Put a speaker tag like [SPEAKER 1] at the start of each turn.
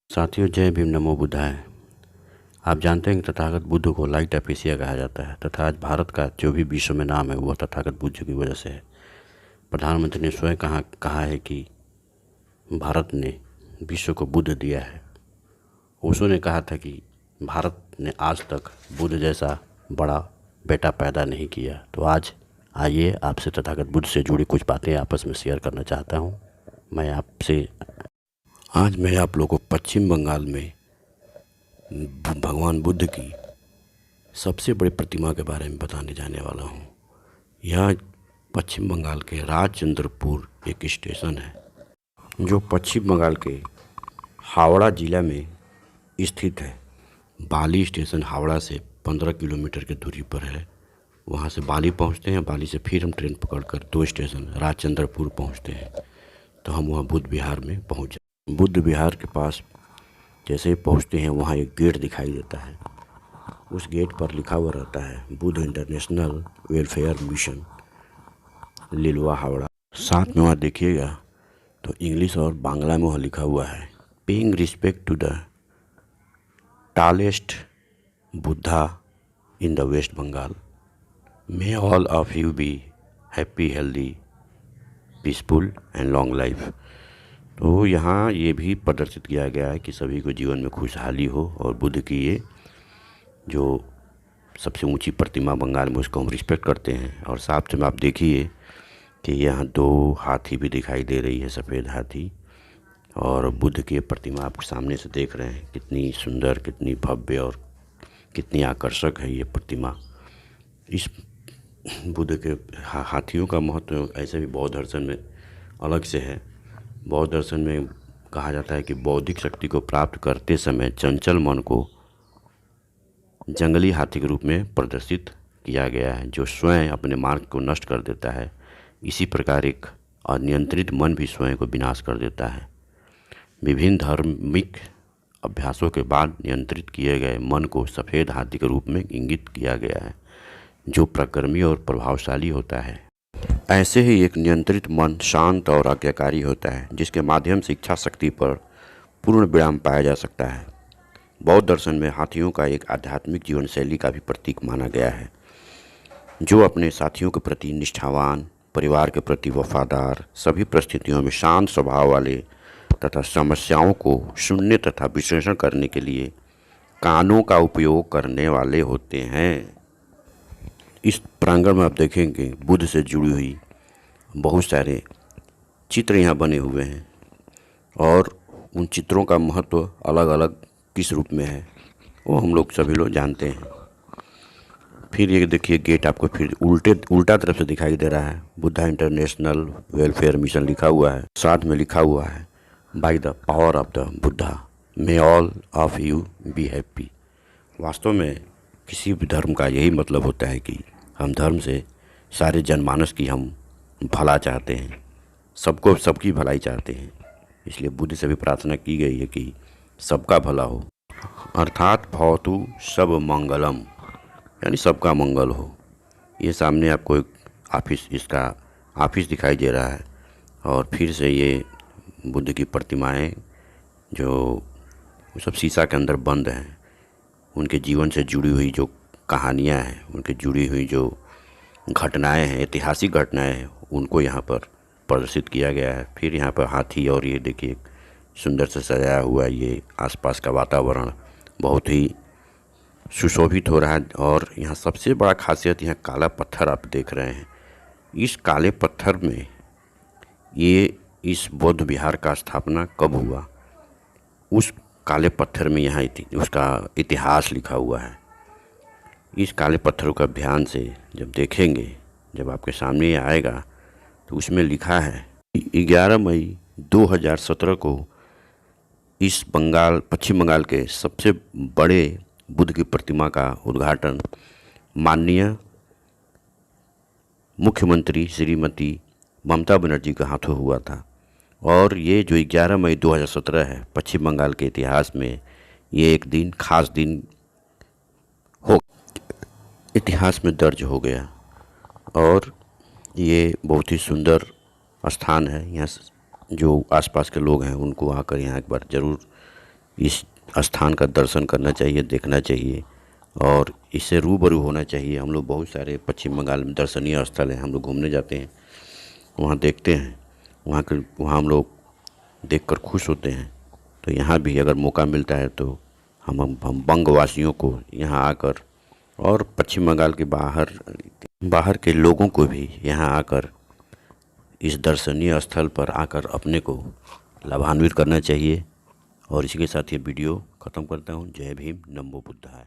[SPEAKER 1] साथियों, जय भीम, नमो बुद्धाय। आप जानते हैं कि तथागत बुद्ध को लाइट ऑफ एशिया कहा जाता है तथा आज भारत का जो भी विश्व में नाम है वह तथागत बुद्ध की वजह से है। प्रधानमंत्री ने स्वयं कहा है कि भारत ने विश्व को बुद्ध दिया है। ओशो ने कहा था कि भारत ने आज तक बुद्ध जैसा बड़ा बेटा पैदा नहीं किया। तो आज आइए आपसे तथागत बुद्ध से जुड़ी कुछ बातें आपस में शेयर करना चाहता हूँ। आज मैं आप लोगों को पश्चिम बंगाल में भगवान बुद्ध की सबसे बड़ी प्रतिमा के बारे में बताने जाने वाला हूँ। यह पश्चिम बंगाल के राजचंद्रपुर एक स्टेशन है जो पश्चिम बंगाल के हावड़ा ज़िला में स्थित है। बाली स्टेशन हावड़ा से 15 किलोमीटर की दूरी पर है। वहाँ से बाली पहुँचते हैं, बाली से फिर हम ट्रेन पकड़कर 2 स्टेशन राजचंद्रपुर पहुँचते हैं। तो हम वहाँ बुद्ध विहार में पहुँच जाते हैं। बुद्ध विहार के पास जैसे ही पहुँचते हैं वहाँ एक गेट दिखाई देता है। उस गेट पर लिखा हुआ रहता है Buddha international welfare mission, Lilua Howrah. साथ में वहाँ देखिएगा तो इंग्लिश और बांग्ला में वहाँ लिखा हुआ है paying respect to the tallest Buddha in the West Bengal, may all of you be happy, healthy, peaceful and long life. तो यहाँ ये भी प्रदर्शित किया गया है कि सभी को जीवन में खुशहाली हो और बुद्ध की ये जो सबसे ऊंची प्रतिमा बंगाल में उसको हम रिस्पेक्ट करते हैं। और साथ में आप देखिए कि यहाँ 2 हाथी भी दिखाई दे रही है, सफ़ेद हाथी। और बुद्ध की प्रतिमा आप सामने से देख रहे हैं, कितनी सुंदर, कितनी भव्य और कितनी आकर्षक है ये प्रतिमा। इस बुद्ध के हाथियों का महत्व ऐसे भी बौद्ध दर्शन में अलग से है। बौद्ध दर्शन में कहा जाता है कि बौद्धिक शक्ति को प्राप्त करते समय चंचल मन को जंगली हाथी के रूप में प्रदर्शित किया गया है, जो स्वयं अपने मार्ग को नष्ट कर देता है। इसी प्रकार एक अनियंत्रित मन भी स्वयं को विनाश कर देता है। विभिन्न धार्मिक अभ्यासों के बाद नियंत्रित किए गए मन को सफ़ेद हाथी के रूप में इंगित किया गया है, जो प्रक्रमी और प्रभावशाली होता है। ऐसे ही एक नियंत्रित मन शांत और आज्ञाकारी होता है, जिसके माध्यम से इच्छा शक्ति पर पूर्ण विराम पाया जा सकता है। बौद्ध दर्शन में हाथियों का एक आध्यात्मिक जीवन शैली का भी प्रतीक माना गया है, जो अपने साथियों के प्रति निष्ठावान, परिवार के प्रति वफादार, सभी परिस्थितियों में शांत स्वभाव वाले तथा समस्याओं को सुनने तथा विश्लेषण करने के लिए कानों का उपयोग करने वाले होते हैं। इस प्रांगण में आप देखेंगे बुद्ध से जुड़ी हुई बहुत सारे चित्र यहाँ बने हुए हैं और उन चित्रों का महत्व अलग अलग किस रूप में है वो हम लोग सभी लोग जानते हैं। फिर ये देखिए गेट आपको फिर उल्टा तरफ से दिखाई दे रहा है। बुद्धा इंटरनेशनल वेलफेयर मिशन लिखा हुआ है, साथ में लिखा हुआ है by the power of the Buddha may all of you be happy. वास्तव में किसी भी धर्म का यही मतलब होता है कि हम धर्म से सारे जनमानस की हम भला चाहते हैं, सबको सबकी भलाई चाहते हैं। इसलिए बुद्ध से भी प्रार्थना की गई है कि सबका भला हो, अर्थात भवतु सब मंगलम, यानी सबका मंगल हो। ये सामने आपको एक इसका ऑफिस दिखाई दे रहा है और फिर से ये बुद्ध की प्रतिमाएं जो सब शीशा के अंदर बंद हैं, उनके जीवन से जुड़ी हुई जो कहानियाँ हैं, उनके जुड़ी हुई जो घटनाएं हैं, ऐतिहासिक घटनाएं हैं, उनको यहाँ पर प्रदर्शित किया गया है। फिर यहाँ पर हाथी और ये देखिए सुंदर से सजाया हुआ ये आसपास का वातावरण बहुत ही सुशोभित हो रहा है। और यहाँ सबसे बड़ा खासियत यहाँ काला पत्थर आप देख रहे हैं। इस काले पत्थर में ये इस बौद्ध विहार का स्थापना कब हुआ, उस काले पत्थर में यहाँ उसका इतिहास लिखा हुआ है। इस काले पत्थरों का ध्यान से जब देखेंगे, जब आपके सामने ये आएगा तो उसमें लिखा है 11 मई 2017 को इस पश्चिम बंगाल के सबसे बड़े बुद्ध की प्रतिमा का उद्घाटन माननीय मुख्यमंत्री श्रीमती ममता बनर्जी के हाथों हुआ था। और ये जो 11 मई 2017 है, पश्चिम बंगाल के इतिहास में ये एक दिन खास दिन हो इतिहास में दर्ज हो गया। और ये बहुत ही सुंदर स्थान है। यहाँ जो आसपास के लोग हैं उनको आकर यहाँ एक बार ज़रूर इस स्थान का दर्शन करना चाहिए, देखना चाहिए और इससे रूबरू होना चाहिए। हम लोग बहुत सारे पश्चिम बंगाल में दर्शनीय स्थल हैं, हम लोग घूमने जाते हैं, वहाँ देखते हैं, वहाँ हम लोग देखकर खुश होते हैं। तो यहाँ भी अगर मौका मिलता है तो हम बंगवासियों को यहाँ आकर और पश्चिम बंगाल के बाहर के लोगों को भी यहाँ आकर इस दर्शनीय स्थल पर आकर अपने को लाभान्वित करना चाहिए। और इसी के साथ ये वीडियो ख़त्म करता हूँ। जय भीम, नमो बुद्धाय।